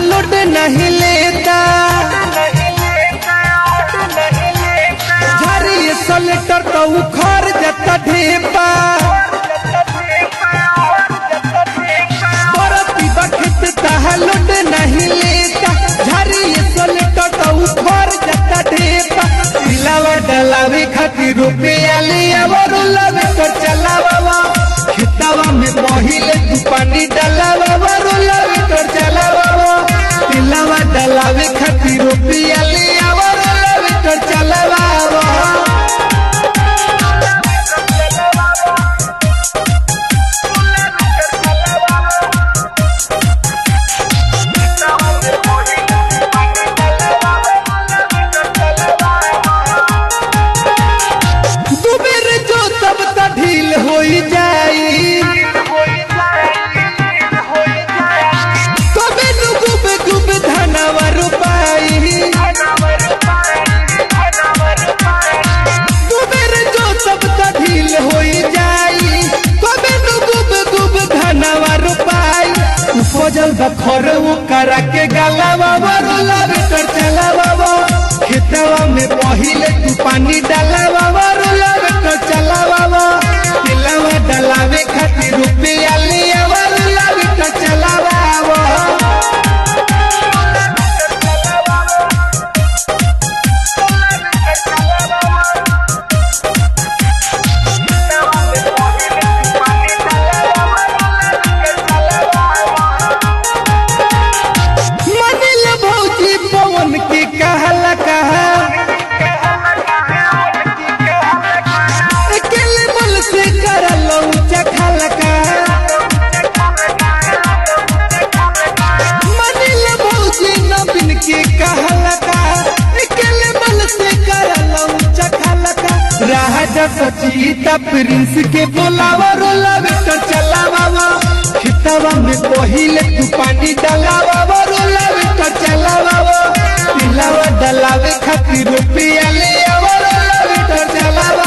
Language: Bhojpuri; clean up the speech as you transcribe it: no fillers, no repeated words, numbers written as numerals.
लुट नहीं लेता झरिए सलेटर तो उखड़ जाता ढेपा लुट नहीं लेता झरिए सलेटर तो उखड़ जाता ढेपा सिलावा डलावे खातिर रुपया लिया लवे तो चलावा खेतावा में पहिले तू पानी डलावा लवे तो चलावा सिलावा डलावे खातिर रुपया लिया लवे तो चलावा जल बखर वो करा के गलावा लवे तो चलावा खेतवा में पहिले तू पानी डालावा लवे तो चलावा सिलावा डलावे खातिर रुपया लिया लवे तो चलावा सचीता प्रिंस के बोलावा रोलावे तो चलावा खेतवा में पहिले तू पानी डालावा रोलावे तो चलावा सिलावा डलावे खातिर रुपया लिया रोलावे तो चलावा।